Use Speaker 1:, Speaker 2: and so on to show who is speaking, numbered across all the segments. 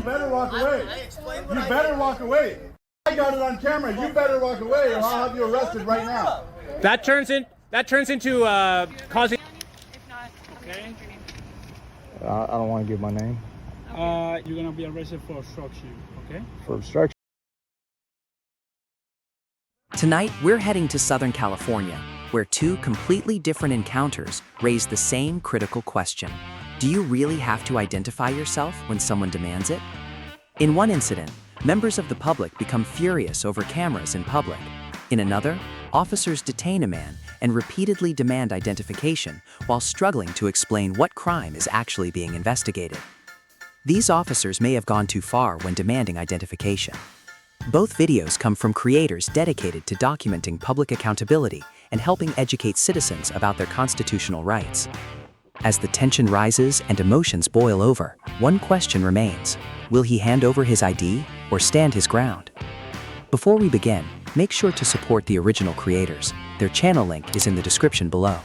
Speaker 1: You better walk away. You better walk away. I got it on camera. You better walk away, or I'll have you arrested right now.
Speaker 2: That turns into causing.
Speaker 3: Okay.
Speaker 4: I don't want to give my name.
Speaker 3: You're gonna be arrested for obstruction. Okay.
Speaker 4: For obstruction.
Speaker 5: Tonight, we're heading to Southern California, where two completely different encounters raise the same critical question. Do you really have to identify yourself when someone demands it? In one incident, members of the public become furious over cameras in public. In another, officers detain a man and repeatedly demand identification while struggling to explain what crime is actually being investigated. These officers may have gone too far when demanding identification. Both videos come from creators dedicated to documenting public accountability and helping educate citizens about their constitutional rights. As the tension rises and emotions boil over, one question remains: will he hand over his ID or stand his ground? Before we begin, make sure to support the original creators. Their channel link is in the description below.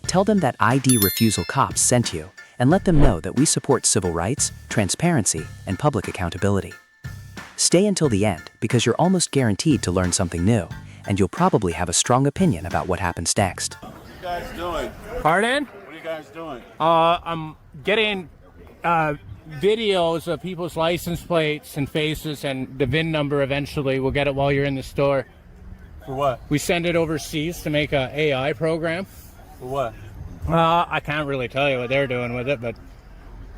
Speaker 5: Tell them that ID Refusal Cops sent you, and let them know that we support civil rights, transparency, and public accountability. Stay until the end because you're almost guaranteed to learn something new, and you'll probably have a strong opinion about what happens next.
Speaker 1: What are you guys doing?
Speaker 2: Pardon?
Speaker 1: What are you guys doing?
Speaker 2: I'm getting videos of people's license plates and faces and the VIN number. Eventually, we'll get it while you're in the store.
Speaker 1: For what?
Speaker 2: We send it overseas to make a AI program.
Speaker 1: For what?
Speaker 2: I can't really tell you what they're doing with it, but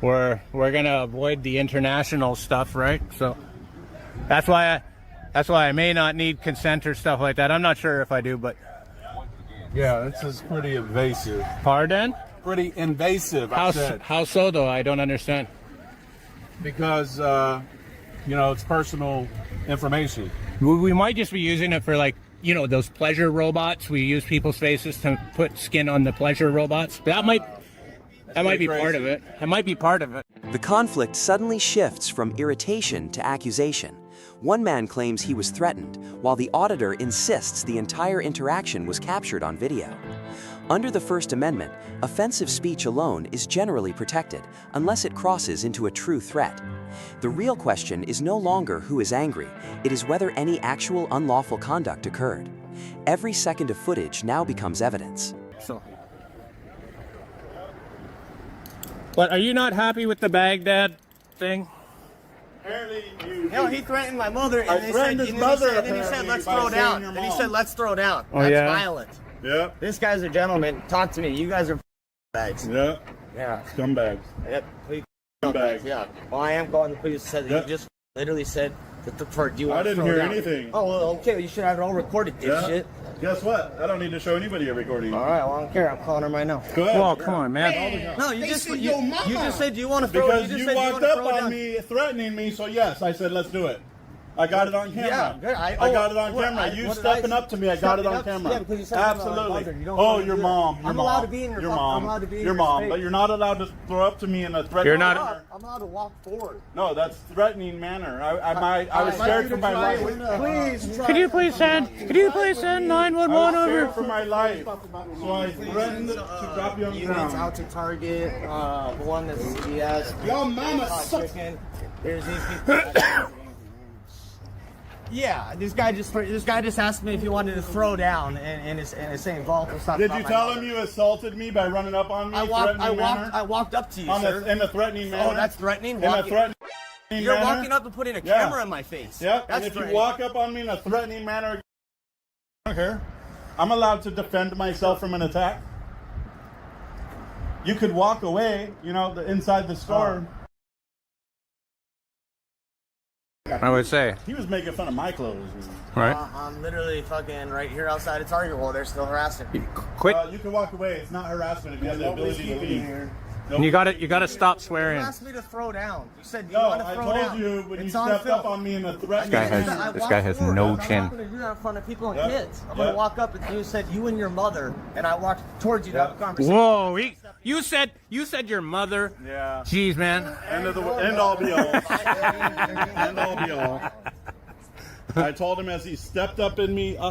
Speaker 2: we're gonna avoid the international stuff, right? So that's why I may not need consent or stuff like that. I'm not sure if I do, but
Speaker 1: Yeah, this is pretty invasive.
Speaker 2: pardon?
Speaker 1: Pretty invasive, I said.
Speaker 2: How so though? I don't understand.
Speaker 1: Because, it's personal information.
Speaker 2: We might just be using it for, like, those pleasure robots. We use people's faces to put skin on the pleasure robots. That might be part of it. It might be part of it.
Speaker 5: The conflict suddenly shifts from irritation to accusation. One man claims he was threatened, while the auditor insists the entire interaction was captured on video. Under the First Amendment, offensive speech alone is generally protected unless it crosses into a true threat. The real question is no longer who is angry, it is whether any actual unlawful conduct occurred. Every second of footage now becomes evidence.
Speaker 2: So, but are you not happy with the Baghdad thing?
Speaker 1: Apparently you...
Speaker 6: No, he threatened my mother, and
Speaker 1: I
Speaker 6: he
Speaker 1: threatened his mother,
Speaker 6: and then he said, let's
Speaker 1: apparently,
Speaker 6: throw
Speaker 1: by
Speaker 6: down.
Speaker 1: saying your
Speaker 6: Then he
Speaker 1: mom.
Speaker 6: said, let's throw down.
Speaker 2: Oh,
Speaker 6: That's
Speaker 2: yeah?
Speaker 6: violent.
Speaker 1: Yeah,
Speaker 6: This guy's a gentleman. Talk to me. You guys are bags.
Speaker 1: yeah.
Speaker 6: Yeah.
Speaker 1: Scumbags.
Speaker 6: Yep. Please.
Speaker 1: Scumbags.
Speaker 6: Yeah. Well, I am calling the police. Said that
Speaker 1: Yep.
Speaker 6: you just literally said that do you want
Speaker 1: I
Speaker 6: to
Speaker 1: didn't
Speaker 6: throw
Speaker 1: hear
Speaker 6: down?
Speaker 1: anything.
Speaker 6: Oh, well, okay. You should have it all recorded, dipshit.
Speaker 1: Guess what? I don't need to show anybody a recording.
Speaker 6: All right. Well, I don't care. I'm calling him right now.
Speaker 1: Go ahead.
Speaker 2: Oh, come on, man.
Speaker 6: No, you just said, do you want to throw?
Speaker 1: Because
Speaker 6: you
Speaker 1: you
Speaker 6: just said,
Speaker 1: walked
Speaker 6: do you
Speaker 1: up
Speaker 6: want to throw
Speaker 1: on
Speaker 6: down?
Speaker 1: me threatening me, so yes, I said let's do it. I got it on camera.
Speaker 6: Yeah, good.
Speaker 1: I got it on camera. You stepping up to me, I got it on camera.
Speaker 6: Yeah, because you said I'm not
Speaker 1: Absolutely.
Speaker 6: bothered. You don't
Speaker 1: Oh,
Speaker 6: want to
Speaker 1: your
Speaker 6: do
Speaker 1: mom.
Speaker 6: that.
Speaker 1: Your
Speaker 6: I'm
Speaker 1: mom.
Speaker 6: allowed to be in your
Speaker 1: Your
Speaker 6: I'm
Speaker 1: mom.
Speaker 6: allowed to be in
Speaker 1: Your
Speaker 6: your
Speaker 1: mom.
Speaker 6: space.
Speaker 1: But you're not allowed to throw up to me in a threatening
Speaker 2: You're not-
Speaker 1: manner.
Speaker 6: I'm allowed to walk forward.
Speaker 1: No, that's threatening manner. I was scared for my life.
Speaker 6: Please.
Speaker 2: Could you please send 911
Speaker 1: I was
Speaker 2: over?
Speaker 1: scared for my life. So I threatened to drop you on the
Speaker 6: Units
Speaker 1: ground.
Speaker 6: out to Target, the one that's CVS.
Speaker 1: Your mama sucks.
Speaker 6: Chicken. There's these people. Yeah, this guy just asked me if he wanted to throw down, and it's saying volatile stuff.
Speaker 1: Did
Speaker 6: about
Speaker 1: you
Speaker 6: my
Speaker 1: tell
Speaker 6: mother.
Speaker 1: him you assaulted me by running up on me?
Speaker 6: I walked up to you, sir.
Speaker 1: In a threatening manner?
Speaker 6: Oh, that's threatening.
Speaker 1: In a threatening
Speaker 6: You're
Speaker 1: manner?
Speaker 6: walking up and putting a
Speaker 1: Yeah.
Speaker 6: camera in my face.
Speaker 1: Yep,
Speaker 6: That's
Speaker 1: and if you
Speaker 6: threatening.
Speaker 1: walk up on me in a threatening manner, I don't care. I'm allowed to defend myself from an attack. You could walk away, inside the store.
Speaker 2: I would say.
Speaker 1: He was making fun of my clothes.
Speaker 2: Right.
Speaker 6: I'm literally fucking right here outside of Target. Well, they're still harassing me.
Speaker 2: Quit.
Speaker 1: You can walk away. It's not harassment if you have the ability to leave.
Speaker 2: You gotta stop
Speaker 6: You
Speaker 2: swearing.
Speaker 6: asked me to throw down. You said you
Speaker 1: No,
Speaker 6: want to
Speaker 1: I
Speaker 6: throw
Speaker 1: told
Speaker 6: down.
Speaker 1: you when you
Speaker 6: It's on
Speaker 1: stepped
Speaker 6: film.
Speaker 1: up on me in a threatening
Speaker 2: This guy has-
Speaker 1: manner.
Speaker 6: I
Speaker 2: this
Speaker 6: walked
Speaker 2: guy has
Speaker 6: forward.
Speaker 2: no
Speaker 6: I'm
Speaker 2: chin.
Speaker 6: not going to do that in front of people and
Speaker 1: Yeah.
Speaker 6: kids. I'm going
Speaker 1: Yeah.
Speaker 6: to walk up and you said you and your mother, and I walked towards you to have a conversation.
Speaker 2: Whoa, you said your mother.
Speaker 1: Yeah.
Speaker 2: Jeez, man.
Speaker 1: End all be all. End all be all. I told him as he stepped up on me in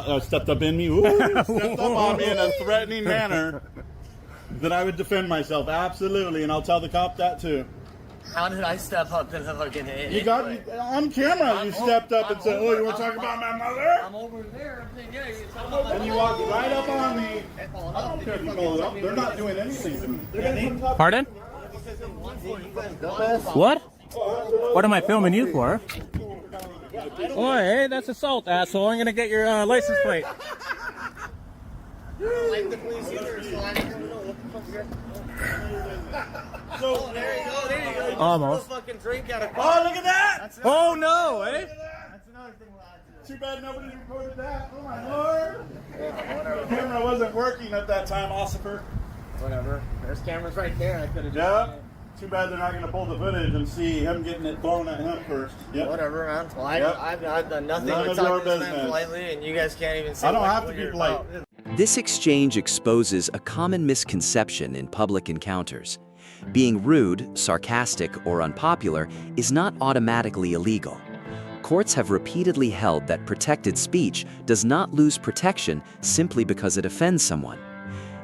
Speaker 1: a threatening manner that I would defend myself. Absolutely, and I'll tell the cop that too.
Speaker 6: How did I step up to fucking hit?
Speaker 1: You got on camera. You stepped up and said, "Oh, you want to talk about my mother?"
Speaker 6: I'm over there. Yeah,
Speaker 1: And you walked right up on me. I don't care if you call it up. They're not doing anything to me. They're gonna come
Speaker 2: Pardon? What? What am I filming you for? Oh, hey, that's assault, asshole. I'm gonna get your license plate.
Speaker 6: like the police either, so I don't know what the fuck you're... So, there you go, there you go. You
Speaker 2: Almost.
Speaker 6: just fucking drink out of
Speaker 1: Oh, look at that!
Speaker 2: Oh no, eh?
Speaker 6: That's another thing we'll add to.
Speaker 1: Too bad nobody recorded that. Oh my lord! The camera wasn't working at that time, Ossifer.
Speaker 6: Whatever. There's cameras right there. I could have
Speaker 1: Yeah. Too bad they're not going to pull the footage and see him getting it blown at him first. Yep.
Speaker 6: Whatever, man. Well,
Speaker 1: Yep.
Speaker 6: I've done nothing
Speaker 1: None
Speaker 6: but
Speaker 1: of your
Speaker 6: talk to this man
Speaker 1: business.
Speaker 6: politely, and you guys can't even say
Speaker 1: I don't
Speaker 6: what-
Speaker 1: have
Speaker 6: what
Speaker 1: to be
Speaker 6: you're
Speaker 1: polite.
Speaker 6: about.
Speaker 5: This exchange exposes a common misconception in public encounters. Being rude, sarcastic, or unpopular is not automatically illegal. Courts have repeatedly held that protected speech does not lose protection simply because it offends someone.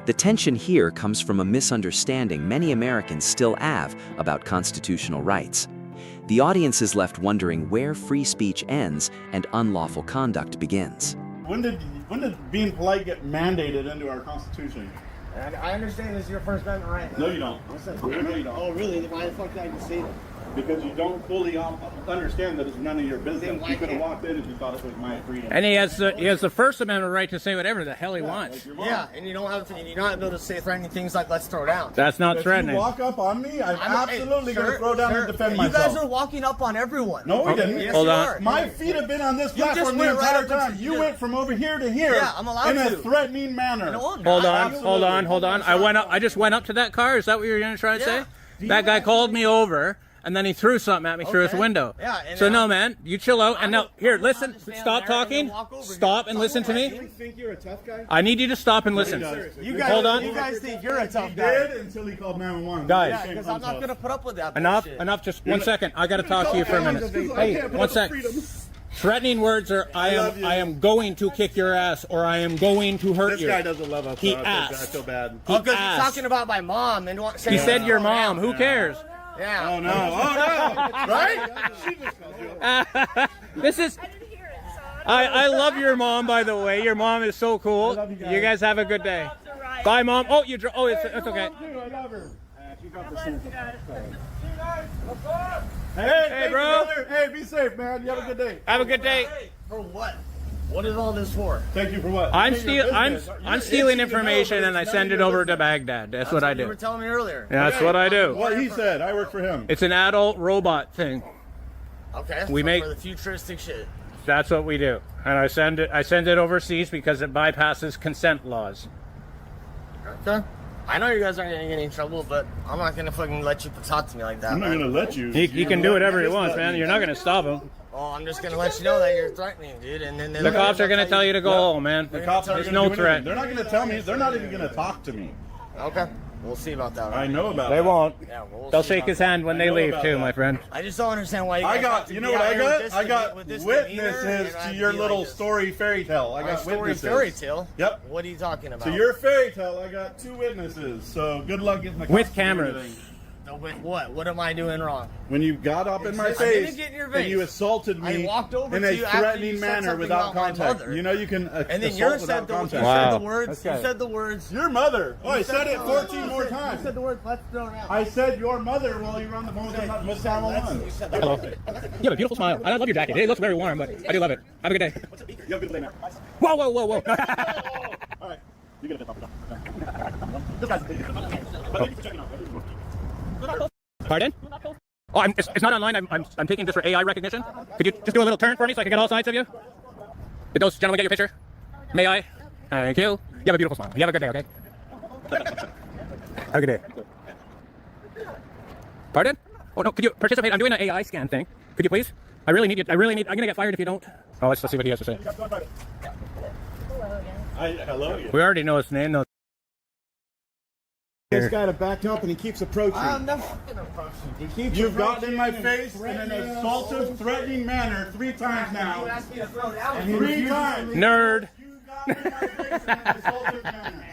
Speaker 5: The tension here comes from a misunderstanding many Americans still have about constitutional rights. The audience is left wondering where free speech ends and unlawful conduct begins.
Speaker 1: When did being polite get mandated into our Constitution?
Speaker 6: And I understand this is your First Amendment right.
Speaker 1: No, you don't. No, you
Speaker 6: Oh,
Speaker 1: don't.
Speaker 6: really? Then why the fuck did I just say that?
Speaker 1: Because you don't fully understand that it's none of your business.
Speaker 6: Then why
Speaker 1: You could have
Speaker 6: can't-
Speaker 1: walked in if you thought it was my freedom.
Speaker 2: And he has the First Amendment right to say whatever the hell he wants.
Speaker 1: Like your mom.
Speaker 6: Yeah, and you don't have to. You're not able to say threatening things like "let's throw down."
Speaker 2: That's not
Speaker 1: If
Speaker 2: threatening.
Speaker 1: you walk up on me, I'm absolutely going to
Speaker 6: sir,
Speaker 1: throw down
Speaker 6: sir,
Speaker 1: and defend
Speaker 6: you
Speaker 1: myself.
Speaker 6: guys are walking up on everyone.
Speaker 1: No, we didn't.
Speaker 6: Yes,
Speaker 2: Hold
Speaker 6: you
Speaker 2: on.
Speaker 6: are.
Speaker 1: My feet have been on this
Speaker 6: You just
Speaker 1: platform the
Speaker 6: went right
Speaker 1: entire
Speaker 6: up into-
Speaker 1: time. You went from over here to here
Speaker 6: Yeah, I'm allowed
Speaker 1: in a
Speaker 6: to.
Speaker 1: threatening manner.
Speaker 6: No, I'm
Speaker 2: Hold
Speaker 6: not.
Speaker 2: on, hold on, hold on. I just went up to that car. Is that what you're going to try to
Speaker 6: Yeah.
Speaker 2: say? That guy called me over, and then he threw something at me through his
Speaker 6: Okay.
Speaker 2: window.
Speaker 6: Yeah, and
Speaker 2: So
Speaker 6: then
Speaker 2: no,
Speaker 6: I'll-
Speaker 2: man, you chill out. And now, here, listen.
Speaker 6: I'll stand
Speaker 2: Stop
Speaker 6: there and
Speaker 2: talking.
Speaker 6: then walk over
Speaker 2: Stop
Speaker 6: here.
Speaker 2: and listen to me.
Speaker 1: think you're a tough guy?
Speaker 2: I need you to stop and listen.
Speaker 6: You guys,
Speaker 2: Hold on.
Speaker 6: You guys think you're a tough
Speaker 1: He
Speaker 6: guy?
Speaker 1: did until he called 911.
Speaker 2: Guys.
Speaker 6: Yeah, because I'm not going to put up with that.
Speaker 2: Enough,
Speaker 6: bullshit.
Speaker 2: enough. Just 1 second. I got to talk to you for a minute.
Speaker 1: I
Speaker 2: Hey,
Speaker 1: can't put
Speaker 2: 1
Speaker 1: up
Speaker 2: sec.
Speaker 1: with freedom.
Speaker 2: Threatening words are
Speaker 1: love you.
Speaker 2: I am going to kick your ass, or I am going to hurt
Speaker 1: This
Speaker 2: you.
Speaker 1: guy doesn't love us.
Speaker 2: He
Speaker 1: so I
Speaker 2: asked.
Speaker 1: feel bad.
Speaker 6: Oh, because he's
Speaker 2: asked.
Speaker 6: talking about my mom and
Speaker 2: He said your mom. Who cares?
Speaker 6: Yeah.
Speaker 1: Oh no! Oh no! Right?
Speaker 2: This is. I love your mom, by the way. Your mom is so cool. You guys have a good day. Bye, mom. Oh, you. Oh, it's okay.
Speaker 1: I love her.
Speaker 2: Hey,
Speaker 1: Hey,
Speaker 2: bro.
Speaker 1: brother. Hey, be safe, man. You have a good day.
Speaker 2: Have a good day.
Speaker 6: For what? What is all this for?
Speaker 1: Thank you for what?
Speaker 2: I'm
Speaker 1: None of your business.
Speaker 2: I'm
Speaker 1: You're
Speaker 2: stealing
Speaker 1: itching to know,
Speaker 2: information
Speaker 1: but
Speaker 2: and I
Speaker 1: it's
Speaker 2: send
Speaker 1: none
Speaker 2: it
Speaker 1: of
Speaker 2: over
Speaker 1: your
Speaker 2: to
Speaker 1: business.
Speaker 2: Baghdad. That's what I
Speaker 6: You were
Speaker 2: do.
Speaker 6: telling me earlier.
Speaker 2: That's what I do.
Speaker 1: What he said. I work for him.
Speaker 2: It's an adult robot thing.
Speaker 6: Okay.
Speaker 2: We
Speaker 6: so
Speaker 2: make-
Speaker 6: for the futuristic shit.
Speaker 2: That's what we do. And I send it overseas because it bypasses consent laws.
Speaker 6: Okay. I know you guys aren't gonna get any trouble, but I'm not gonna fucking let you talk to me like that.
Speaker 1: I'm not
Speaker 6: man.
Speaker 1: gonna let you.
Speaker 2: He can do whatever he wants, man. You're not going to stop him.
Speaker 6: Well, I'm just gonna let you know that you're threatening, dude. And then
Speaker 2: The cops are going to tell you to go home, man.
Speaker 1: The cops aren't
Speaker 2: There's
Speaker 1: gonna
Speaker 2: no
Speaker 1: do
Speaker 2: threat.
Speaker 1: anything. They're not gonna tell me. They're not even gonna talk to me.
Speaker 6: Okay. We'll see about that.
Speaker 1: I know about.
Speaker 2: They
Speaker 1: that.
Speaker 2: won't.
Speaker 6: Yeah, we'll
Speaker 2: They'll
Speaker 6: see
Speaker 2: shake
Speaker 6: about
Speaker 2: his
Speaker 6: that.
Speaker 2: hand when
Speaker 1: I
Speaker 2: they
Speaker 1: know
Speaker 2: leave
Speaker 1: about
Speaker 2: too,
Speaker 1: that.
Speaker 2: my friend.
Speaker 6: I just don't understand why you guys
Speaker 1: I
Speaker 6: have
Speaker 1: got.
Speaker 6: to
Speaker 1: You
Speaker 6: be
Speaker 1: know what
Speaker 6: out
Speaker 1: I
Speaker 6: here with
Speaker 1: got?
Speaker 6: this
Speaker 1: I got
Speaker 6: with this demeanor
Speaker 1: witnesses
Speaker 6: and
Speaker 1: to
Speaker 6: be
Speaker 1: your
Speaker 6: like
Speaker 1: little
Speaker 6: this.
Speaker 1: story fairy tale. I
Speaker 6: My
Speaker 1: got
Speaker 6: story
Speaker 1: witnesses.
Speaker 6: fairy tale.
Speaker 1: Yep.
Speaker 6: What are you talking about?
Speaker 1: To your fairy tale, I got 2 witnesses. So good luck getting the
Speaker 2: With
Speaker 1: cops to do
Speaker 2: cameras.
Speaker 1: anything.
Speaker 6: No, with what? What am I doing wrong?
Speaker 1: When you got up in my
Speaker 6: I
Speaker 1: face
Speaker 6: didn't get in your
Speaker 1: and
Speaker 6: face.
Speaker 1: you assulted
Speaker 6: I
Speaker 1: me
Speaker 6: walked over
Speaker 1: in
Speaker 6: to
Speaker 1: a
Speaker 6: you after you
Speaker 1: threatening
Speaker 6: said
Speaker 1: manner
Speaker 6: something
Speaker 1: without
Speaker 6: about my
Speaker 1: contact.
Speaker 6: mother.
Speaker 1: You know you can
Speaker 6: And then
Speaker 1: assault
Speaker 6: you
Speaker 1: without
Speaker 6: said the
Speaker 1: contact.
Speaker 6: you
Speaker 2: Wow.
Speaker 6: said the words. You
Speaker 2: Okay.
Speaker 6: said the words.
Speaker 1: Your mother. Oh, I
Speaker 6: You
Speaker 1: said it
Speaker 6: the
Speaker 1: 14
Speaker 6: words.
Speaker 1: more
Speaker 6: You
Speaker 1: times.
Speaker 6: said the words. Let's throw it out.
Speaker 1: I said your mother while you were on the phone with
Speaker 6: You
Speaker 1: Miss
Speaker 6: said let's-
Speaker 1: 911.
Speaker 6: you said
Speaker 2: Hello.
Speaker 6: that.
Speaker 2: You have a beautiful smile. I love your jacket. It looks very warm, but I do love it. Have a good day.
Speaker 1: You have a good day, man.
Speaker 2: Whoa, whoa, whoa, whoa.
Speaker 1: All right. You get a bit This guy's But thank you for checking out.
Speaker 2: Pardon? Oh, it's not online. I'm taking this for AI recognition. Could you just do a little turn for me so I can get all sides of you? Did those gentlemen get your picture? May I? Thank you. You have a beautiful smile. You have a good day, okay? Have a good day. Pardon? Oh no, could you participate? I'm doing an AI scan thing. Could you please? I really need you. I'm gonna get fired if you don't. Oh, let's see what he has to say.
Speaker 1: Hello again.
Speaker 2: We already know his name, though.
Speaker 7: This guy to back up and he keeps approaching.
Speaker 6: I'm not fucking approaching.
Speaker 7: He keeps
Speaker 1: You've gotten
Speaker 7: approaching
Speaker 1: in my
Speaker 7: and
Speaker 1: face in an
Speaker 7: threatening us.
Speaker 1: assaultive, threatening manner 3 times
Speaker 6: You
Speaker 1: now.
Speaker 6: asked me to throw down.
Speaker 7: And he
Speaker 1: 3
Speaker 7: refuses
Speaker 1: times.
Speaker 2: Nerd.
Speaker 1: You got in my face in an assaultive manner.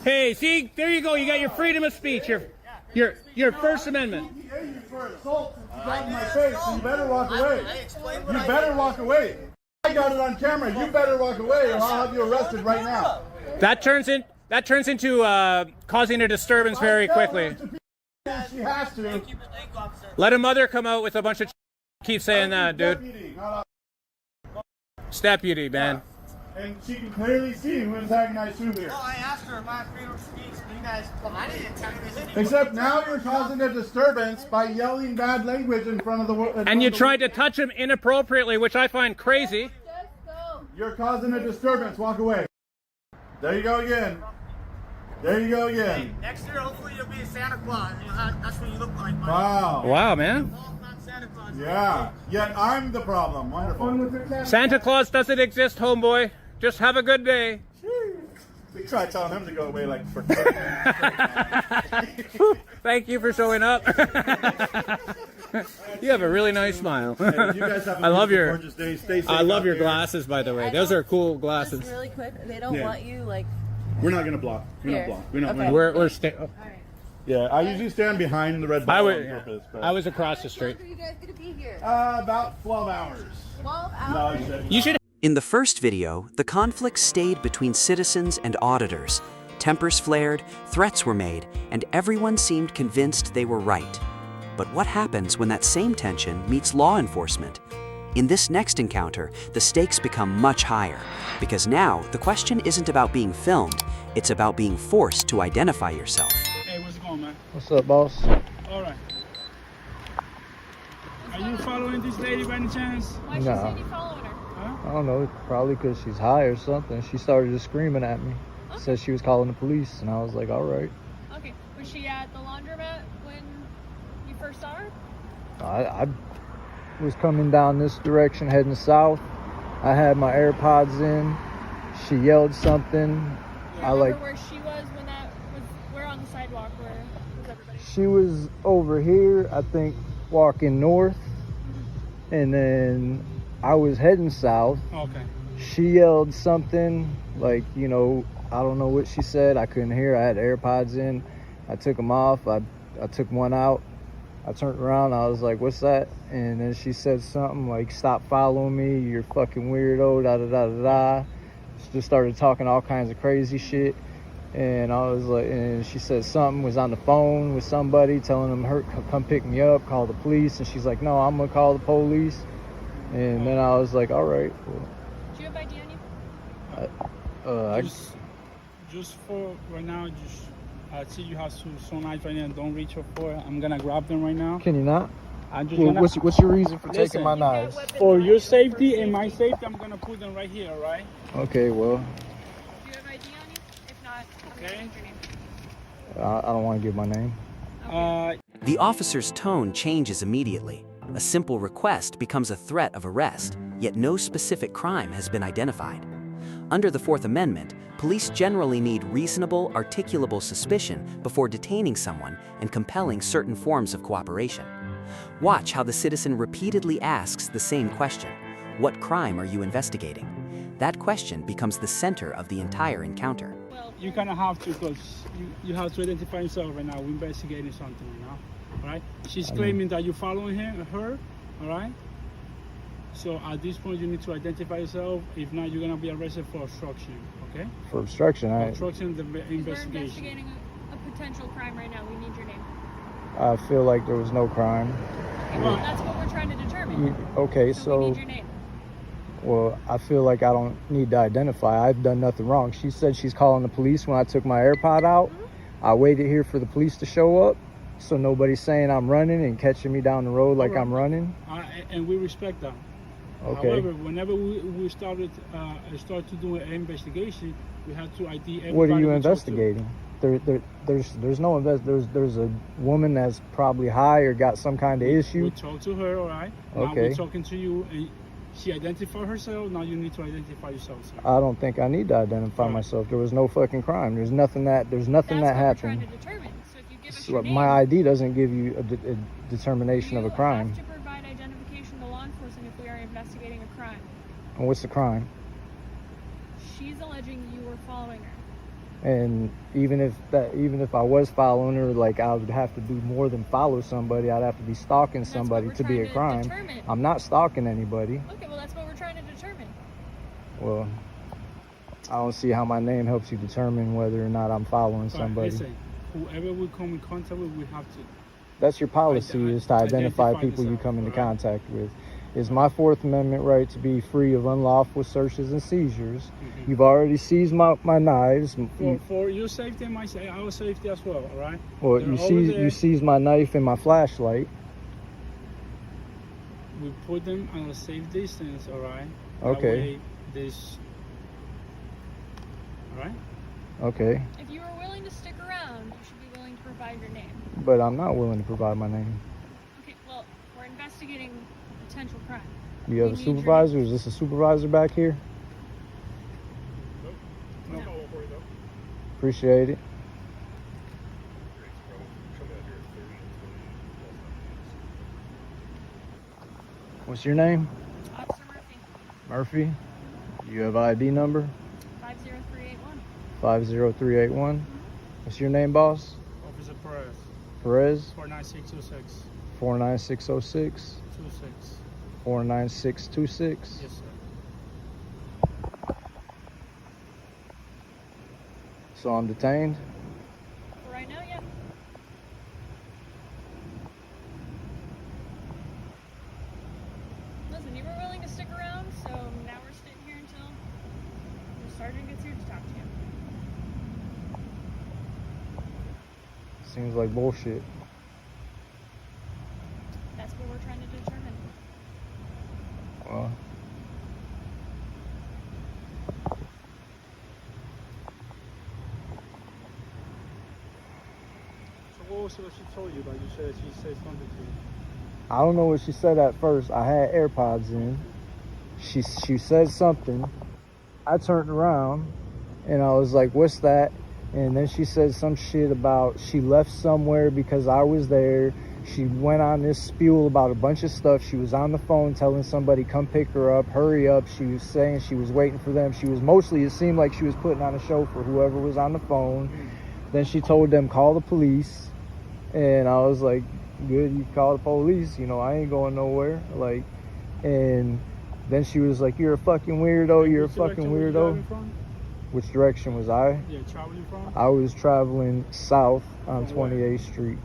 Speaker 2: Hey, see, there you go. You got your freedom of speech. Your First Amendment.
Speaker 7: For assault, you got in my face, so you better walk away. You better walk away. I got it on camera. You better walk away, or I'll have you arrested right now.
Speaker 2: That turns into causing a disturbance very quickly.
Speaker 7: She has to.
Speaker 2: Let a mother come out with a bunch of. Keep saying that, dude. Deputy, man.
Speaker 7: And she can clearly see who antagonized who here.
Speaker 6: No, I asked her my freedom of speech, but you guys, I didn't antagonize anyone.
Speaker 7: Except now you're causing a disturbance by yelling bad language in front of the world.
Speaker 2: And you tried to touch him inappropriately, which I find crazy.
Speaker 7: You're causing a disturbance. Walk away. There you go again. There you go again.
Speaker 6: Hey, next year, hopefully you'll be a Santa Claus. That's what you look like, buddy.
Speaker 7: Wow.
Speaker 2: Wow, man.
Speaker 6: Not Santa Claus.
Speaker 7: Yeah. Yet I'm the problem. Wonderful.
Speaker 2: Santa Claus doesn't exist, homeboy. Just have a good day.
Speaker 7: We tried telling him to go away like for.
Speaker 2: Thank you for showing up. You have a really nice smile.
Speaker 7: Hey, you guys have a
Speaker 2: I love your
Speaker 7: gorgeous day. Stay safe
Speaker 2: I love
Speaker 7: out
Speaker 2: your
Speaker 7: there.
Speaker 2: glasses, by the way. Those are cool glasses.
Speaker 8: Just really quick, they don't
Speaker 7: Yeah.
Speaker 8: want you like.
Speaker 7: We're not gonna block. We're
Speaker 8: Here.
Speaker 7: not block. We're not.
Speaker 8: Okay.
Speaker 2: We're
Speaker 7: Yeah, I usually stand behind the red
Speaker 2: I
Speaker 7: ball
Speaker 2: was
Speaker 7: on purpose. But,
Speaker 2: I was across the
Speaker 8: How
Speaker 2: street.
Speaker 8: long are you guys gonna be here?
Speaker 7: about 12 hours.
Speaker 8: 12
Speaker 7: No,
Speaker 8: hours.
Speaker 7: you said.
Speaker 2: You should.
Speaker 5: In the first video, the conflict stayed between citizens and auditors. Tempers flared, threats were made, and everyone seemed convinced they were right. But what happens when that same tension meets law enforcement? In this next encounter, the stakes become much higher, because now the question isn't about being filmed, it's about being forced to identify yourself.
Speaker 3: Hey, what's going on, man?
Speaker 4: What's up, boss?
Speaker 3: All right. Are you following this lady by any chance?
Speaker 8: Why is she saying you following her?
Speaker 3: Huh?
Speaker 4: I don't know, probably because she's high or something. She started just screaming at me. Said she was calling the police, and I was like, all right.
Speaker 8: Okay. Was she at the laundromat when you first saw her?
Speaker 4: I was coming down this direction, heading south. I had my AirPods in. She yelled something.
Speaker 8: I remember where she was when that was. Where on the sidewalk? Where was everybody?
Speaker 4: She was over here, I think, walking north, and then I was heading south.
Speaker 3: Okay.
Speaker 4: She yelled something like, you know, I don't know what she said. I couldn't hear. I had AirPods in. I took them off. I took one out. I turned around. I was like, what's that? And then she said something like, stop following me. You're fucking weirdo. Da da da da da. She just started talking all kinds of crazy shit. And I was like, and she said something, was on the phone with somebody telling them her come pick me up, call the police. And she's like, no, I'm gonna call the police. And then I was like, all right. Well,
Speaker 8: Do you have ID on you?
Speaker 3: Just for right now, just see you have some knives right now. Don't reach up for it. I'm gonna grab them right now.
Speaker 4: can you not?
Speaker 3: I'm just
Speaker 4: Well,
Speaker 3: gonna.
Speaker 4: what's your reason for
Speaker 3: Listen.
Speaker 4: taking my knives?
Speaker 3: For your safety and my safety, I'm gonna put them right here, all right?
Speaker 4: Okay, well,
Speaker 8: Do you have ID on you? If not, I'm
Speaker 3: Okay.
Speaker 8: gonna need your name.
Speaker 4: I don't want to give my name.
Speaker 5: The officer's tone changes immediately. A simple request becomes a threat of arrest, yet no specific crime has been identified. Under the Fourth Amendment, police generally need reasonable, articulable suspicion before detaining someone and compelling certain forms of cooperation. Watch how the citizen repeatedly asks the same question: what crime are you investigating? That question becomes the center of the entire encounter.
Speaker 3: You kind of have to, because you have to identify yourself right now. We're investigating something right now, all right? She's claiming that you're following her, all right? So at this point, you need to identify yourself. If not, you're gonna be arrested for obstruction, okay?
Speaker 4: For obstruction,
Speaker 3: Obstruction of the
Speaker 8: We're
Speaker 3: investigation.
Speaker 8: investigating a potential crime right now. We need your name.
Speaker 4: I feel like there was no crime.
Speaker 8: Okay, well, that's what we're trying to determine.
Speaker 4: Okay,
Speaker 8: We
Speaker 4: so,
Speaker 8: need your name.
Speaker 4: well, I feel like I don't need to identify. I've done nothing wrong. She said she's calling the police when I took my AirPod out. I waited here for the police to show up, so nobody's saying I'm running and catching me down the road like I'm running.
Speaker 3: And we respect that.
Speaker 4: Okay.
Speaker 3: However, whenever we start to do an investigation, we have to ID everybody.
Speaker 4: What are you
Speaker 3: we talk to.
Speaker 4: investigating? There's no there's a woman that's probably high or got some kind of issue.
Speaker 3: We talk to her, all right? Now
Speaker 4: Okay.
Speaker 3: we're talking to you, and she identified herself. Now you need to identify yourself, sir.
Speaker 4: I don't think I need to identify
Speaker 3: Alright.
Speaker 4: myself. There was no fucking crime. There's nothing that
Speaker 8: That's what we're
Speaker 4: happened.
Speaker 8: trying to determine. So if you give us
Speaker 4: So
Speaker 8: your name,
Speaker 4: my ID doesn't give you a determination of a crime.
Speaker 8: You have to provide identification to law enforcement if we are investigating a crime.
Speaker 4: And what's the crime?
Speaker 8: She's alleging you were following her.
Speaker 4: And even if I was following her, like, I would have to do more than follow somebody. I'd have to be stalking
Speaker 8: That's
Speaker 4: somebody
Speaker 8: what
Speaker 4: to
Speaker 8: we're
Speaker 4: be a
Speaker 8: trying to
Speaker 4: crime.
Speaker 8: determine.
Speaker 4: I'm not stalking anybody.
Speaker 8: Okay, well, that's what we're trying to determine.
Speaker 4: Well, I don't see how my name helps you determine whether or not I'm following
Speaker 3: But
Speaker 4: somebody.
Speaker 3: listen, whoever we come in contact with, we have to.
Speaker 4: That's your policy, is to identify people you
Speaker 3: yourself,
Speaker 4: come into
Speaker 3: alright?
Speaker 4: contact with. It's my Fourth Amendment right to be free of unlawful searches and seizures.
Speaker 3: Mm-hmm.
Speaker 4: You've already seized my knives.
Speaker 3: For your safety and our safety as well, all right?
Speaker 4: Well,
Speaker 3: They're
Speaker 4: you
Speaker 3: over
Speaker 4: seized
Speaker 3: there.
Speaker 4: you seized my knife and my flashlight.
Speaker 3: We put them at a safe distance, all right? That
Speaker 4: Okay.
Speaker 3: way this, all right?
Speaker 4: Okay,
Speaker 8: If you were willing to stick around, you should be willing to provide your name.
Speaker 4: but I'm not willing to provide my name.
Speaker 8: Okay, well, we're investigating a potential crime.
Speaker 4: Do you have a
Speaker 8: We need your
Speaker 4: supervisor? Is this a supervisor back here?
Speaker 3: No.
Speaker 4: Appreciate it. What's your name?
Speaker 8: Officer Murphy,
Speaker 4: Murphy. You have ID number
Speaker 8: 50381.
Speaker 4: 50381. What's your name, boss?
Speaker 3: Officer Perez,
Speaker 4: Perez.
Speaker 3: 49626.
Speaker 4: 49606.
Speaker 3: 26.
Speaker 4: 49626.
Speaker 3: Yes, sir.
Speaker 4: So I'm detained.
Speaker 8: For right now, yeah. Listen, you were willing to stick around, so now we're sitting here until the sergeant gets here to talk to you.
Speaker 4: Seems like bullshit.
Speaker 8: That's what we're trying to determine.
Speaker 4: Well,
Speaker 3: So what was it that she told you that you said she said something to you?
Speaker 4: I don't know what she said at first. I had AirPods in. She said something. I turned around and I was like, what's that? And then she said some shit about she left somewhere because I was there. She went on this spiel about a bunch of stuff. She was on the phone telling somebody, come pick her up, hurry up. She was saying she was waiting for them. She was mostly, it seemed like she was putting on a show for whoever was on the phone. Then she told them, call the police. And I was like, good, you call the police. You know, I ain't going nowhere. Like, and then she was like, you're a fucking weirdo. You're a
Speaker 3: Which
Speaker 4: fucking
Speaker 3: direction were you
Speaker 4: weirdo.
Speaker 3: driving from?
Speaker 4: Which direction was I?
Speaker 3: Yeah, traveling from?
Speaker 4: I was traveling south on
Speaker 3: From where?
Speaker 4: 28th Street.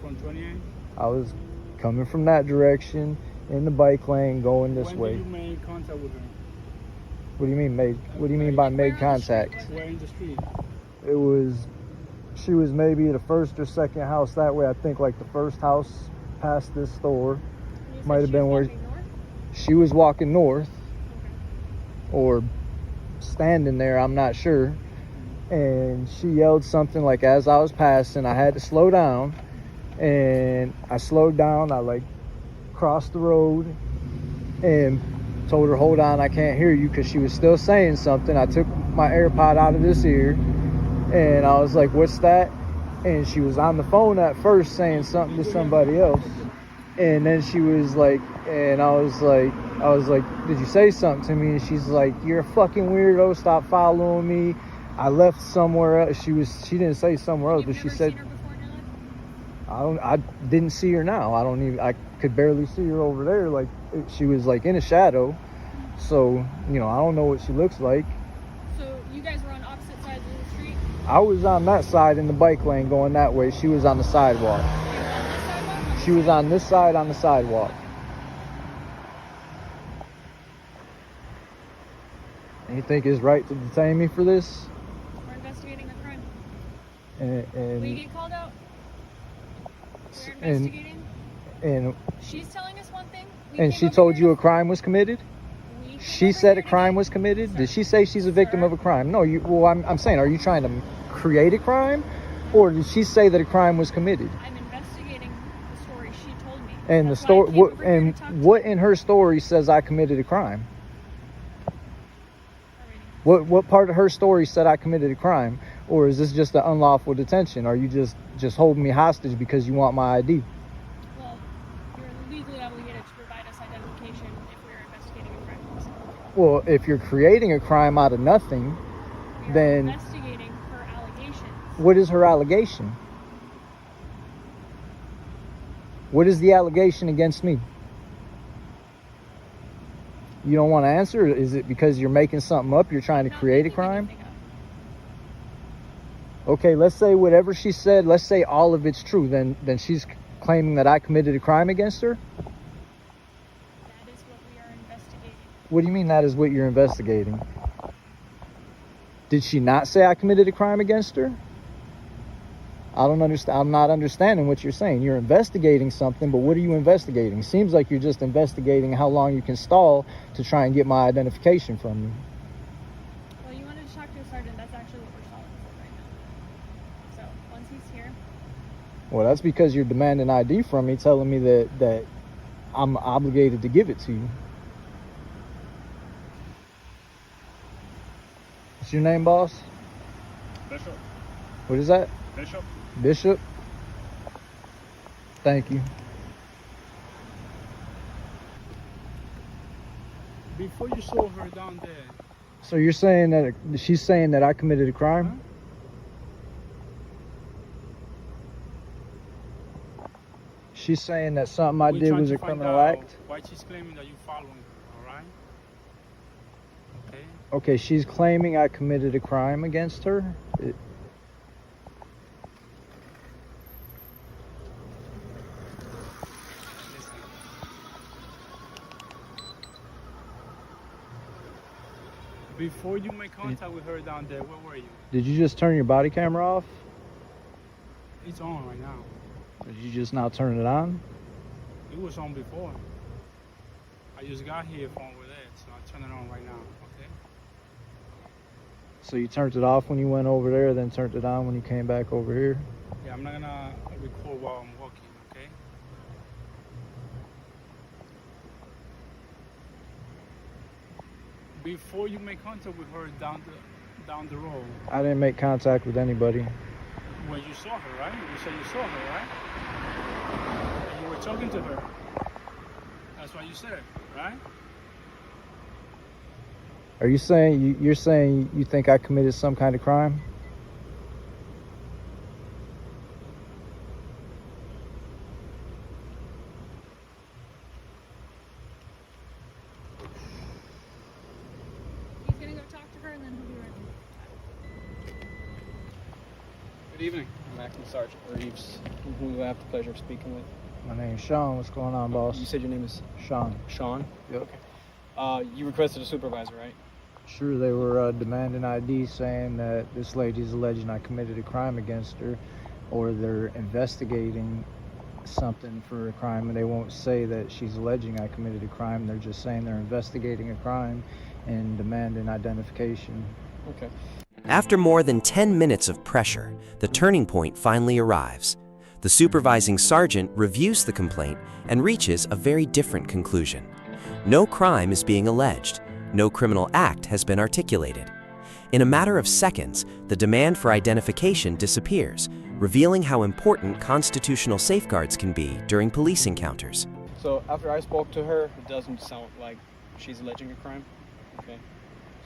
Speaker 3: From 28?
Speaker 4: I was coming from that direction in the bike lane going this
Speaker 3: When
Speaker 4: way.
Speaker 3: did you make contact with her?
Speaker 4: What do you mean made? What do you mean by made
Speaker 8: Where on the street
Speaker 4: contact?
Speaker 8: was
Speaker 3: Where in the street?
Speaker 4: It was, she was maybe the first or second house that way. I think like the first house past this store.
Speaker 8: You said
Speaker 4: Might have
Speaker 8: she
Speaker 4: been
Speaker 8: was
Speaker 4: where
Speaker 8: walking north?
Speaker 4: she was walking north
Speaker 8: Okay.
Speaker 4: or standing there, I'm not sure. And she yelled something like as I was passing, I had to slow down. And I slowed down, I like crossed the road and told her, hold on, I can't hear you, because she was still saying something. I took my AirPod out of this ear and I was like, what's that? And she was on the phone at first saying something to somebody else. And then she was like, and I was like, did you say something to me? And she's like, you're a fucking weirdo, stop following me. I left somewhere else. She didn't say somewhere else,
Speaker 8: You've
Speaker 4: but she
Speaker 8: never
Speaker 4: said,
Speaker 8: seen her before in your life?
Speaker 4: I didn't see her now. I could barely see her over there. Like, she was like in a shadow. So, you know, I don't know what she looks like.
Speaker 8: So you guys were on opposite sides of the street?
Speaker 4: I was on that side in the bike lane going that way. She was on the sidewalk.
Speaker 8: You were on this sidewalk?
Speaker 4: She was on this side on the sidewalk. And you think it's right to detain me for this?
Speaker 8: We're investigating a crime.
Speaker 4: And
Speaker 8: Will you get called out? We're
Speaker 4: and
Speaker 8: investigating.
Speaker 4: and
Speaker 8: She's telling us one thing. We
Speaker 4: and
Speaker 8: came
Speaker 4: she
Speaker 8: over
Speaker 4: told
Speaker 8: here
Speaker 4: you a
Speaker 8: to-
Speaker 4: crime was committed?
Speaker 8: we came
Speaker 4: She
Speaker 8: over
Speaker 4: said
Speaker 8: here
Speaker 4: a
Speaker 8: to
Speaker 4: crime
Speaker 8: get-
Speaker 4: was committed?
Speaker 8: Sir.
Speaker 4: Did she say she's a victim
Speaker 8: Sir.
Speaker 4: of a crime? No, I'm saying, are you trying to create a crime? Or did she say that a crime was committed?
Speaker 8: I'm investigating the story she told me.
Speaker 4: And
Speaker 8: That's
Speaker 4: the
Speaker 8: why I
Speaker 4: story,
Speaker 8: came over here to talk to
Speaker 4: what
Speaker 8: you.
Speaker 4: in her story says I committed a crime?
Speaker 8: Alrighty.
Speaker 4: What part of her story said I committed a crime? Or is this just an unlawful detention? Are you just holding me hostage because you want my ID?
Speaker 8: Well, you're legally obligated to provide us identification if we're investigating a crime.
Speaker 4: Well, if you're creating a crime out of nothing,
Speaker 8: We are
Speaker 4: then
Speaker 8: investigating her
Speaker 4: What is her allegation? What is the allegation against me? You don't want to answer? Is it because you're making something up? You're trying to create a crime? Okay, let's say whatever she said, let's say all of it's true. Then she's claiming that I committed a crime against her?
Speaker 8: That is what we are investigating.
Speaker 4: What do you mean that is what you're investigating? Did she not say I committed a crime against her? I don't understand. I'm not understanding what you're saying. You're investigating something, but what are you investigating? Seems like you're just investigating how long you can stall to try and get my identification from you.
Speaker 8: Well, you wanted to talk to a sergeant. That's actually what we're stalling for right now. So once he's here,
Speaker 4: Well, that's because you're demanding ID from me, telling me that I'm obligated to give it to you. What's your name, boss?
Speaker 3: Bishop.
Speaker 4: What is that?
Speaker 3: Bishop.
Speaker 4: Bishop? Thank you.
Speaker 3: Before you saw her down there,
Speaker 4: So you're saying that she's saying that I committed a crime? She's saying that something I
Speaker 3: we're
Speaker 4: did
Speaker 3: trying
Speaker 4: was
Speaker 3: to
Speaker 4: a
Speaker 3: find
Speaker 4: criminal
Speaker 3: out
Speaker 4: act?
Speaker 3: why she's claiming that you're following her, alright? Okay.
Speaker 4: Okay, she's claiming I committed a crime against her?
Speaker 3: Listen. Before you make contact with her down there, where were you?
Speaker 4: Did you just turn your body camera off?
Speaker 3: It's on right now.
Speaker 4: Did you just now turn it on?
Speaker 3: It was on before. I just got here from over there, so I turn it on right now, okay?
Speaker 4: So you turned it off when you went over there, then turned it on when you came back over here?
Speaker 3: Yeah, I'm not gonna record while I'm walking, okay? Before you make contact with her down the road,
Speaker 4: I didn't make contact with anybody.
Speaker 3: when you saw her, right? You said you saw her, right? And you were talking to her. That's what you said, right?
Speaker 4: Are you saying you're saying you think I committed some kind of crime?
Speaker 8: he's gonna go talk to her and then he'll be right back.
Speaker 3: Good evening.
Speaker 9: I'm Acting Sergeant Reeves, who do I have the pleasure of speaking with?
Speaker 4: My name's Sean. What's going on, boss?
Speaker 9: You said your name is
Speaker 4: Sean.
Speaker 9: Sean?
Speaker 4: Yep.
Speaker 9: Okay. You requested a supervisor, right?
Speaker 4: Sure, they were demanding ID, saying that this lady's alleging I committed a crime against her, or they're investigating something for a crime, and they won't say that she's alleging I committed a crime. They're just saying they're investigating a crime and demanding identification.
Speaker 9: Okay.
Speaker 5: After more than 10 minutes of pressure, the turning point finally arrives. The supervising sergeant reviews the complaint and reaches a very different conclusion. No crime is being alleged. No criminal act has been articulated. In a matter of seconds, the demand for identification disappears, revealing how important constitutional safeguards can be during police encounters.
Speaker 9: So after I spoke to her, it doesn't sound like she's alleging a crime. Okay.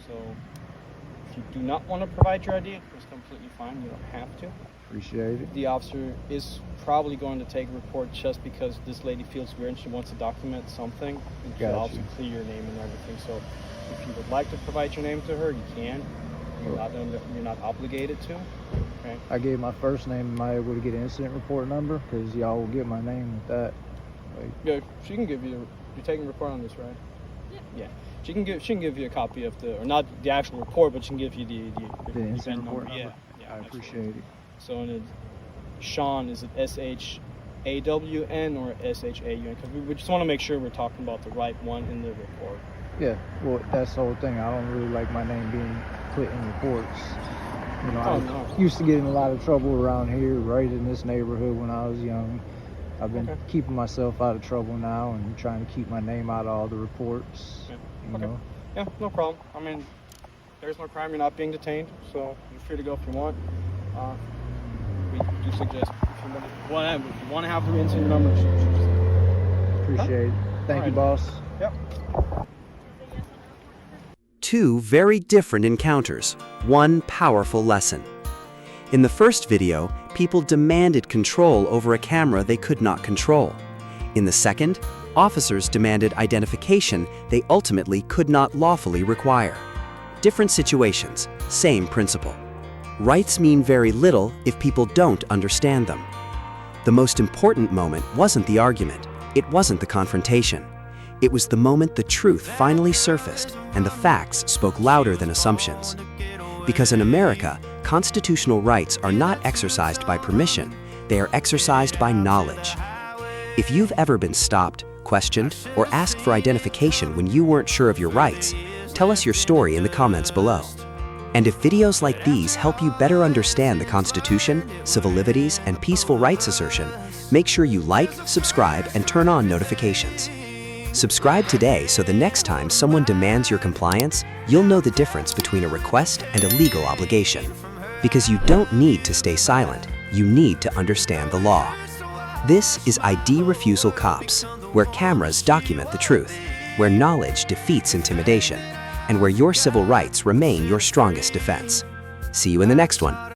Speaker 9: So if you do not want to provide your ID, it's completely fine. You don't have to.
Speaker 4: Appreciate it.
Speaker 9: The officer is probably going to take a report just because this lady feels weird and she wants to document something. And she'll
Speaker 4: Gotcha.
Speaker 9: also clear your name and everything. So if you would like to provide your name to her, you can. You're not obligated to. Okay.
Speaker 4: I gave my first name. Am I able to get an incident report number? Because y'all will get my name with that. Like,
Speaker 9: Yeah, she can give you. You're taking a report on this, right?
Speaker 8: Yeah.
Speaker 9: Yeah. She can give you a copy of the, or not the actual report, but she can give you the
Speaker 4: the incident
Speaker 9: event
Speaker 4: report
Speaker 9: number.
Speaker 4: number?
Speaker 9: Yeah.
Speaker 4: I
Speaker 9: absolutely.
Speaker 4: appreciate it.
Speaker 9: So and it's Sean, is it SHAWN or SHAUN? Because we just want to make sure we're talking about the right one in the report.
Speaker 4: Yeah, well, that's the whole thing. I don't really like my name being put in reports. You know,
Speaker 9: Oh,
Speaker 4: I
Speaker 9: no.
Speaker 4: used to get in a lot of trouble around here, right in this neighborhood when I was young. I've been
Speaker 9: Okay.
Speaker 4: keeping myself out of trouble now and trying to keep my name out of all the reports.
Speaker 9: Okay.
Speaker 4: You
Speaker 9: Okay.
Speaker 4: know,
Speaker 9: Yeah, no problem. I mean, there's no crime. You're not being detained, so you're free to go if you want. We do suggest if you want to have the incident number.
Speaker 4: appreciate it. Thank you,
Speaker 9: Alright.
Speaker 4: boss.
Speaker 9: Yep.
Speaker 5: Two very different encounters, one powerful lesson.
Speaker 10: In the first video, people demanded control over a camera they could not control. In the second, officers demanded identification they ultimately could not lawfully require. Different situations, same principle. Rights mean very little if people don't understand them. The most important moment wasn't the argument, it wasn't the confrontation. It was the moment the truth finally surfaced and the facts spoke louder than assumptions. Because in America, constitutional rights are not exercised by permission, they are exercised by knowledge. If you've ever been stopped, questioned, or asked for identification when you weren't sure of your rights, tell us your story in the comments below. And if videos like these help you better understand the Constitution, civil liberties, and peaceful rights assertion, make sure you like, subscribe, and turn on notifications. Subscribe today so the next time someone demands your compliance, you'll know the difference between a request and a legal obligation. Because you don't need to stay silent, you need to understand the law. This is ID Refusal Cops, where cameras document the truth, where knowledge defeats intimidation, and where your civil rights remain your strongest defense. See you in the next one.